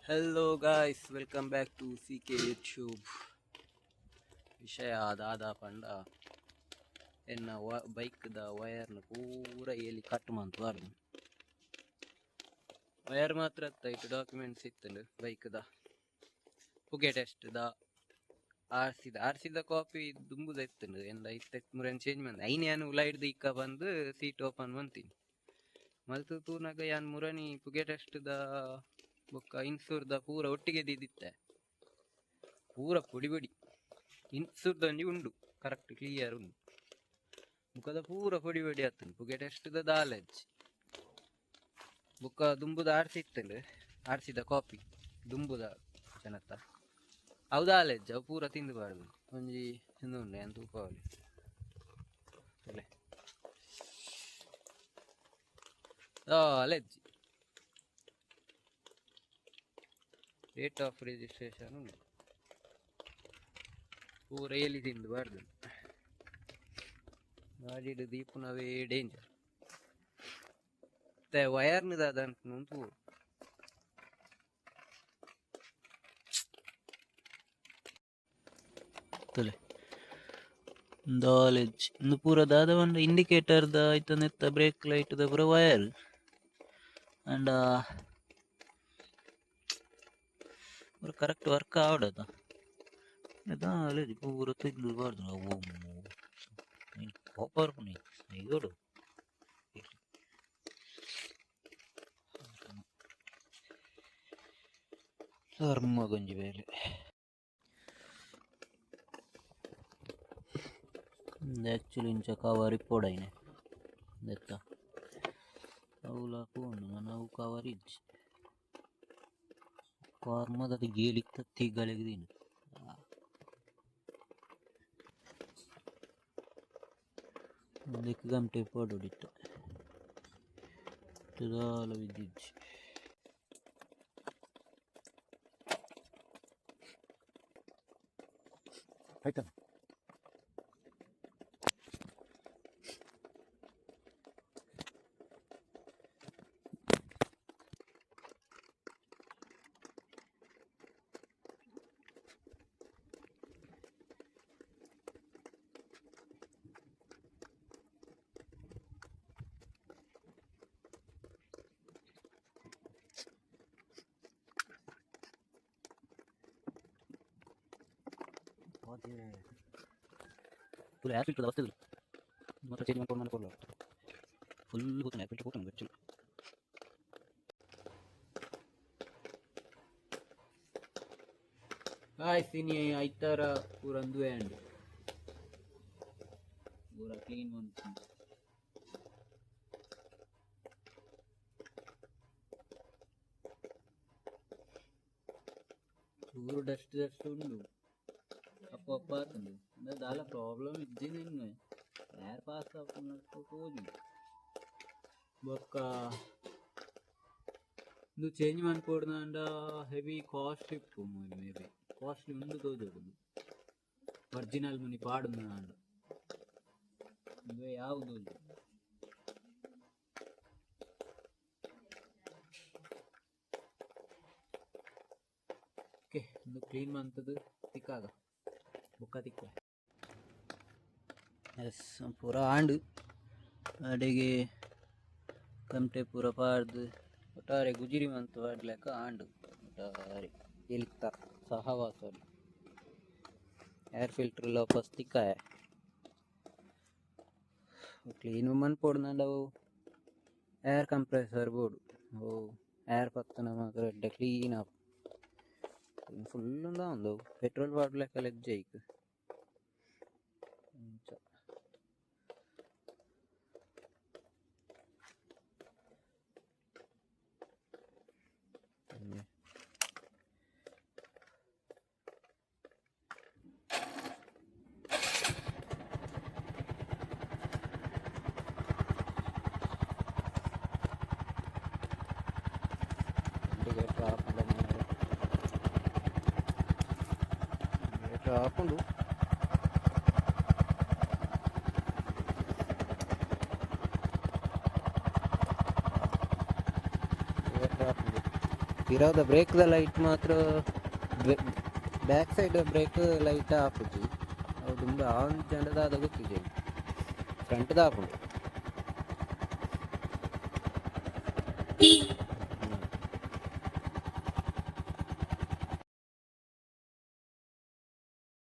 Hello guys, welcome back to CK YouTube. ವಿಷಯ ಅದಾದ ಪಂಡ ಎನ್ನ ಬೈಕ್ದ ವಯರ್ನ ಪೂರ ಏಲಿ ಕಟ್ ಮಂತ್ವಾರ್ದು ವಯರ್ ಮಾತ್ರ ಇತ್ತು ಡಾಕ್ಯುಮೆಂಟ್ಸ್ ಇತ್ತಲು ಬೈಕ್ದ ಪುಗೆ ಟೆಸ್ಟ್ದ ಆರ್ಸಿದ ಕಾಪಿ ದುಂಬುದ ಇತ್ತಲು ಎಂದ ಇತ್ತ ಮುರನ್ ಚೇಂಜ್ ಮಂದ ಐನ್ ಯಾನು ಉಲಾಯ್ದು ಇಕ್ಕ ಬಂದು ಸೀಟ್ ಓಪನ್ ಮಂತೀನಿ ಮಲ್ತು ತೂನಾಗ ಯಾನ್ ಮುರನಿ ಪುಗೆ ಟೆಸ್ಟ್ದ ಬೊಕ್ಕ ಇನ್ಸೂರ್ದ ಪೂರ ಒಟ್ಟಿಗೆ ದಿದ್ದಿತ್ತೆ ಪೂರ ಪುಡಿ ಪುಡಿ ಇನ್ಸೂರ್ದಂಜಿ ಉಂಡು ಕರೆಕ್ಟ್ ಕ್ಲಿಯರ್ ಉಂಡು ಮುಖದ ಪೂರ ಪುಡಿ ಪುಡಿ ಆತನು ಪುಗೆ ಟೆಸ್ಟ್ದ ದಾಲೆಜ್ ಬುಕ್ಕ ದುಂಬುದ ಆಡ್ಸಿತ್ತಲು ಆಡ್ಸಿದ ಕಾಪಿ ದುಂಬುದ ಜನತ ಅವು ದಾಲೆಜ್ ಅವು ಪೂರ ತಿಂದುಬಾರ್ದು ಒಂಜಿ ಹಿಂದುಂಡೆ ಅಂತ ತೂಕವಲಿ ದಾಲೆಜ್ ಡೇಟ್ ಆಫ್ ರಿಜಿಸ್ಟ್ರೇಷನ್ ಉಂಟು ಪೂರ ಏಲಿ ತಿಂದುಬಾರ್ದು ಗಾಡಿಡು ದೀಪುನವೇ ಡೇಂಜರ್ ಮತ್ತೆ ವಯರ್ನದ ಅದಂತ ಉಂಟು ತಲೆ ನಾಲೆಜ್ ಇಂದು ಪೂರ ದಾದ ಒಂದು ಇಂಡಿಕೇಟರ್ದ ಆಯ್ತಂದ ಬ್ರೇಕ್ ಲೈಟ್ದ ಪೂರ ವಯರ್ ಅಂಡ್ ಪೂರ ಕರೆಕ್ಟ್ ವರ್ಕ್ ಆವಡದ ನಾಲೆಜ್ ಪೂರ ತಿಂದುಬಾರ್ದು ಅವು ಕಾಪರ್ ಪುನಿ ಐಗೋಡು ಧರ್ಮ ಗಂಜಿ ಬೇಲೆ ಆ್ಯಕ್ಚುಲಿ ಇಂಚ ಕವರ್ ಇಪ್ಪೋಡೈನೆ ದೆತ್ತ ಅವಲ ಪೋಂಡು ನಾವು ಕವರ್ ಇಜ್ಜಿ ಕಾರ್ಮದ ಗೇಲಿ ತತ್ತಿ ಗಳಿಗದೀನು ಒಂದಕ್ಕೆ ಗಂಟೆ ಪೋಡೊಡಿತ್ತು ತುದಾಲ ವಿದ್ಯುಜ್ಜಿ ಆಯ್ತಾ ಫುಲ್ ಏರ್ ಫಿಲ್ಟರ್ ಅವಸ್ಥೆ ಮಾತ್ರ ಚೇಂಜ್ ಮಾಡ್ಕೊಂಡು ಮಾಡ್ಕೊಳ್ಳ ಫುಲ್ ಹೋಗ್ತಾನೆ ಏರ್ ಫಿಲ್ಟರ್ ಹೋಗ್ತಾನೆ ಗಚ್ಚು ಹಾಯ್ ಸಿನಿ ಐತಾರ ಪೂರಂದು ಆ್ಯಂಡ್ ಪೂರ ಕ್ಲೀನ್ ಒಂದು ಪೂರ ಡಸ್ಟ್ ಉಂಡು ಅಪ್ಪ ಆತಂದು ಅಂದ್ರೆ ದಾಲ ಪ್ರಾಬ್ಲಮ್ ಇದ್ದೀನಿ ಯಾರು ಪಾಸ್ ಆಗ್ಕೊಂಡು ಹೋಗಿ ಬೊಕ್ಕ ಇದು ಚೇಂಜ್ ಮಾಡ್ಕೊಡ್ದ ಅಂಡ ಹೆವಿ ಕಾಸ್ಟ್ ಇಪ್ಪು ಮೇ ಬಿ ಕಾಸ್ಟ್ಲಿ ಉಂಡು ತೋಜೋದು ಒರಿಜಿನಲ್ ಮನಿ ಪಾಡು ಅಂಡ ಇವೇ ಯಾವುದು ಓಕೆ ಒಂದು ಕ್ಲೀನ್ ಮಾಡ್ತದ್ದು ತಿಕ್ಕಾಗ ಬುಕ್ಕ ತಿಕ್ಕ ಎಸ್ ಪೂರ ಆಂಡು ಅಡಿಗೆ ಕಮಟೆ ಪೂರ ಪಾಡ್ದು ಒಟ್ಟಾರೆ ಗುಜಿರಿ ಮಂತು ಆಡ್ಲೆಕ್ಕ ಆಂಡು ಒಟ್ಟಾರೆ ಎಲಿಕ್ತ ಸಹವಾಸ ಏರ್ ಫಿಲ್ಟರ್ ಲೋಪಸ್ ತಿಕ್ಕಾಯ ಕ್ಲೀನ್ ಮನ್ಪೋಡ್ನವು ಏರ್ ಕಂಪ್ರೆಸರ್ ಬೋರ್ಡು ಓ ಏರ್ ಪತ್ತನ ಮಾತ್ರ ಎಡ್ಡೆ ಕ್ಲೀನ್ ಆಪ್ ಫುಲ್ ಒಂದು ಪೆಟ್ರೋಲ್ ಬಾಟ್ಲೆಕ್ಕ ಲೆಜ್ಜೈಕ್ ಹಾಕೊಂಡು ಪಿರವುದ ಬ್ರೇಕ್ದ ಲೈಟ್ ಮಾತ್ರ ಬ್ಯಾಕ್ ಸೈಡ್ ಬ್ರೇಕ್ ಲೈಟ್ ಆಪುಜಿ ಅವು ತುಂಬ ಆನ್ ಜಂಡದಾದ ಗೊತ್ತಿದೆ ಫ್ರಂಟ್ ದಾಪುಂಡು